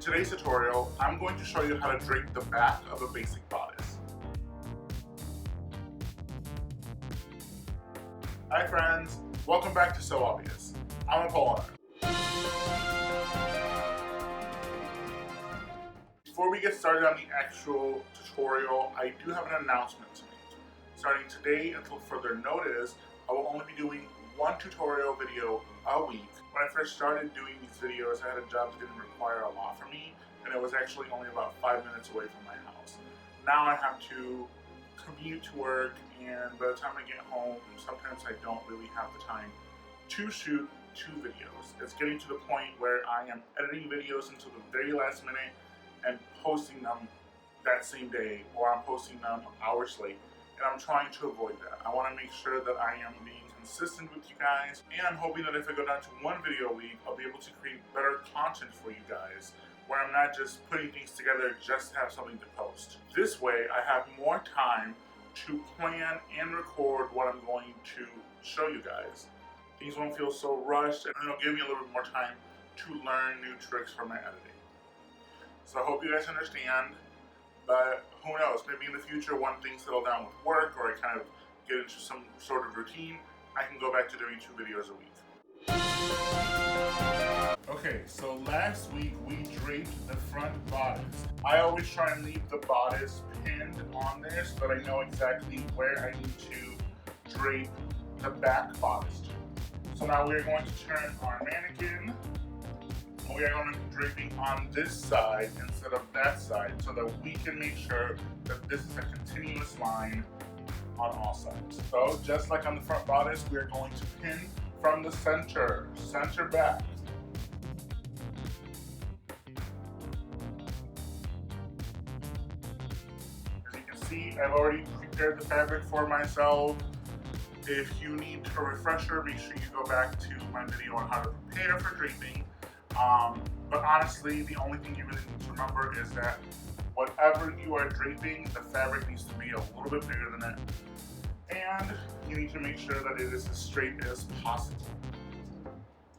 today's tutorial, I'm going to show you how to drape the back of a basic bodice. Hi friends, welcome back to So Obvious. I'm a Paul. Before we get started on the actual tutorial, I do have an announcement to make. Starting today until further notice, I will only be doing one tutorial video a week. When I first started doing these videos, I had a job that didn't require a lot from me, and it was actually only about 5 minutes away from my house. Now I have to commute to work, and by the time I get home, sometimes I don't really have the time to shoot 2 videos. It's getting to the point where I am editing videos until the very last minute and posting them that same day, or I'm posting them hours late, and I'm trying to avoid that. I want to make sure that I am being consistent with you guys, and I'm hoping that if I go down to 1 video a week, I'll be able to create better content for you guys, where I'm not just putting things together just to have something to post. This way, I have more time to plan and record what I'm going to show you guys. Things won't feel so rushed, and it'll give me a little bit more time to learn new tricks for my editing. So I hope you guys understand, but who knows, maybe in the future when things settle down with work or I kind of get into some sort of routine, I can go back to doing 2 videos a week. Okay, so last week we draped the front bodice. I always try and leave the bodice pinned on there so that I know exactly where I need to drape the back bodice to. So now we're going to turn our mannequin. We are going to be draping on this side instead of that side so that we can make sure that this is a continuous line on all sides. So just like on the front bodice, we are going to pin from the center back. As you can see, I've already prepared the fabric for myself. If you need a refresher, make sure you go back to my video on how to prepare for draping. But honestly, the only thing you really need to remember is that whatever you are draping, the fabric needs to be a little bit bigger than it. And you need to make sure that it is as straight as possible.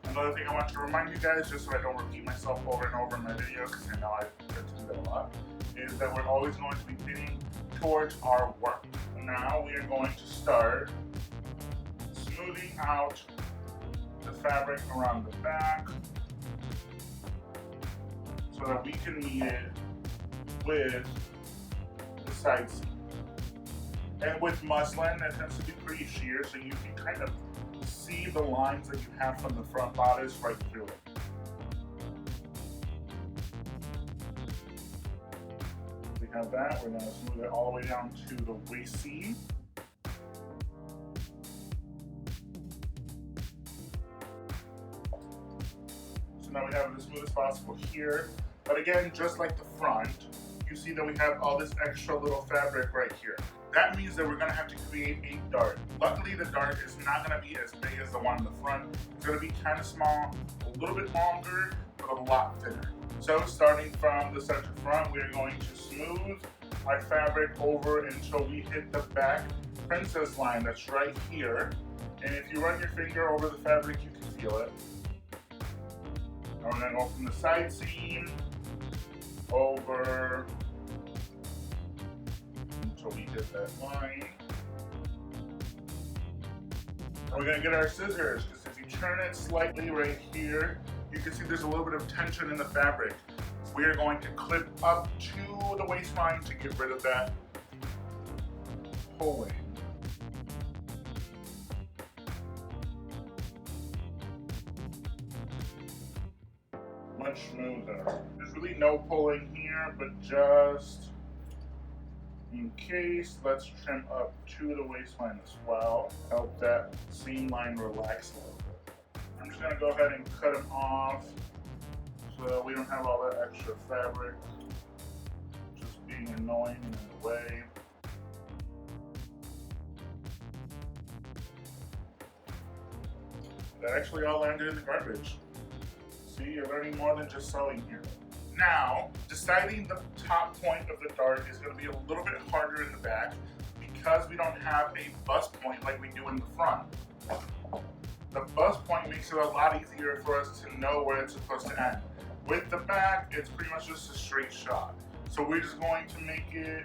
Another thing I want to remind you guys, just so I don't repeat myself over and over in my videos, because I know I tend to do that a lot, is that we're always going to be pinning towards our work. Now we are going to start smoothing out the fabric around the back, so that we can meet it with the side seam. And with muslin, it tends to be pretty sheer, so you can kind of see the lines that you have from the front bodice right through it. We have that. We're going to smooth it all the way down to the waist seam. So now we have it as smooth as possible here. But again, just like the front, you see that we have all this extra little fabric right here. That means that we're going to have to create a dart. Luckily, the dart is not going to be as big as the one in the front. It's going to be kind of small, a little bit longer, but a lot thinner. So starting from the center front, we're going to smooth our fabric over until we hit the back princess line that's right here. And if you run your finger over the fabric, you can feel it. And we're going to go from the side seam over until we hit that line. And we're going to get our scissors, because if you turn it slightly right here, you can see there's a little bit of tension in the fabric. We are going to clip up to the waistline to get rid of that pulling. Much smoother. There's really no pulling here, but just in case, let's trim up to the waistline as well. Help that seam line relax a little bit. I'm just going to go ahead and cut them off so that we don't have all that extra fabric just being annoying and in the way. That actually all landed in the garbage. See, you're learning more than just sewing here. Now, deciding the top point of the dart is going to be a little bit harder in the back because we don't have a bust point like we do in the front. The bust point makes it a lot easier for us to know where it's supposed to end. With the back, it's pretty much just a straight shot. So we're just going to make it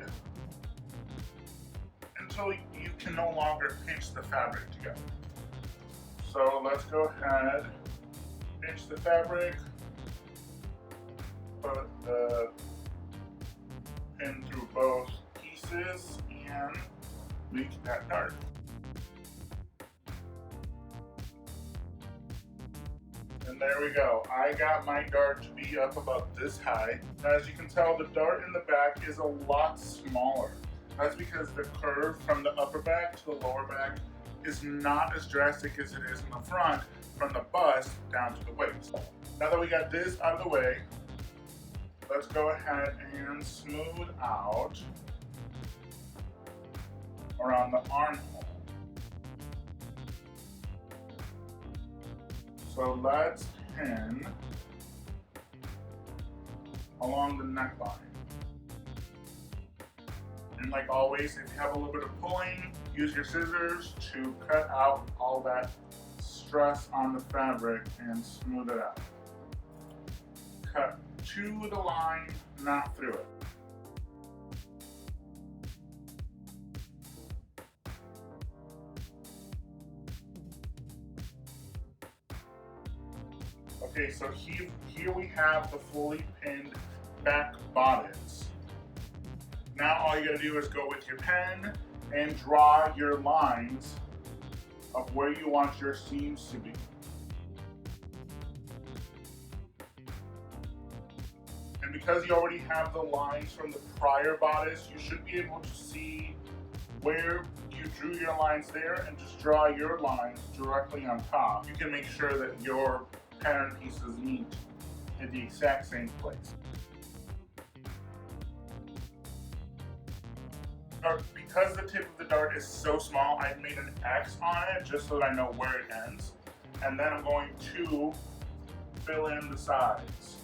until you can no longer pinch the fabric together. So let's go ahead, pinch the fabric, put the pin through both pieces, and make that dart. And there we go. I got my dart to be up about this high. As you can tell, the dart in the back is a lot smaller. That's because the curve from the upper back to the lower back is not as drastic as it is in the front, from the bust down to the waist. Now that we got this out of the way, let's go ahead and smooth out around the armhole. So let's pin along the neckline. And like always, if you have a little bit of pulling, use your scissors to cut out all that stress on the fabric and smooth it out. Cut to the line, not through it. Okay, so here we have the fully pinned back bodice. Now all you gotta do is go with your pen and draw your lines of where you want your seams to be. And because you already have the lines from the prior bodice, you should be able to see where you drew your lines there and just draw your lines directly on top. You can make sure that your pattern pieces meet in the exact same place. Because the tip of the dart is so small, I've made an X on it just so that I know where it ends. And then I'm going to fill in the sides.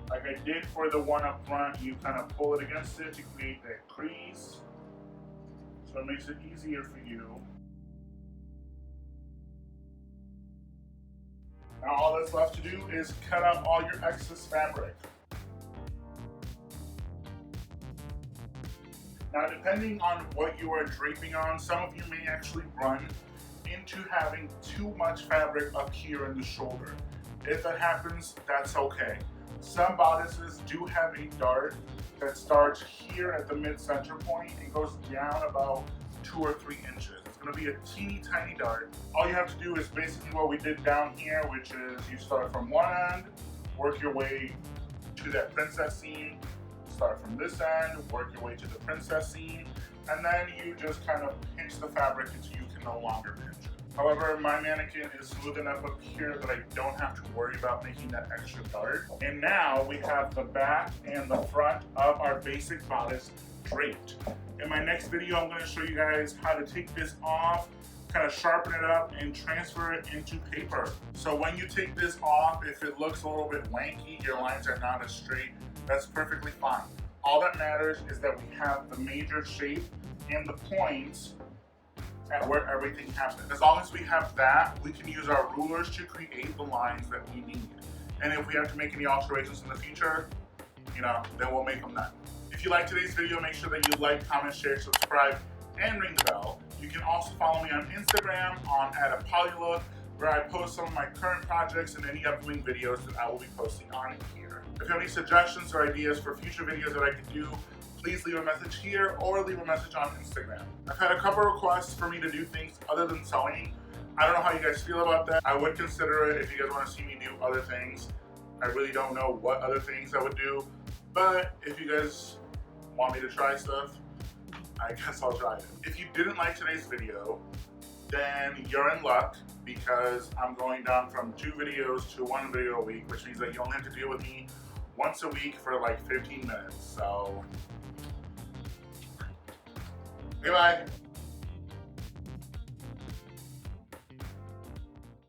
Like I did for the one up front, you kind of pull it against it to create that crease. So it makes it easier for you. Now all that's left to do is cut out all your excess fabric. Now depending on what you are draping on, some of you may actually run into having too much fabric up here in the shoulder. If that happens, that's okay. Some bodices do have a dart that starts here at the mid-center point and goes down about 2 or 3 inches. It's going to be a teeny tiny dart. All you have to do is basically what we did down here, which is you start from one end, work your way to that princess seam, start from this end, work your way to the princess seam, and then you just kind of pinch the fabric until you can no longer pinch it. However, my mannequin is smooth enough up here that I don't have to worry about making that extra dart. And now we have the back and the front of our basic bodice draped. In my next video, I'm going to show you guys how to take this off, kind of sharpen it up, and transfer it into paper. So when you take this off, if it looks a little bit wanky, your lines are not as straight, that's perfectly fine. All that matters is that we have the major shape and the points at where everything happens. As long as we have that, we can use our rulers to create the lines that we need. And if we have to make any alterations in the future, then we'll make them then. If you like today's video, make sure that you like, comment, share, subscribe, and ring the bell. You can also follow me on Instagram on @apolylook, where I post some of my current projects and any upcoming videos that I will be posting on here. If you have any suggestions or ideas for future videos that I could do, please leave a message here or leave a message on Instagram. I've had a couple requests for me to do things other than sewing. I don't know how you guys feel about that. I would consider it if you guys want to see me do other things. I really don't know what other things I would do, but if you guys want me to try stuff, I guess I'll try it. If you didn't like today's video, then you're in luck, because I'm going down from 2 videos to 1 video a week, which means that you only have to deal with me once a week for like 15 minutes. So, goodbye.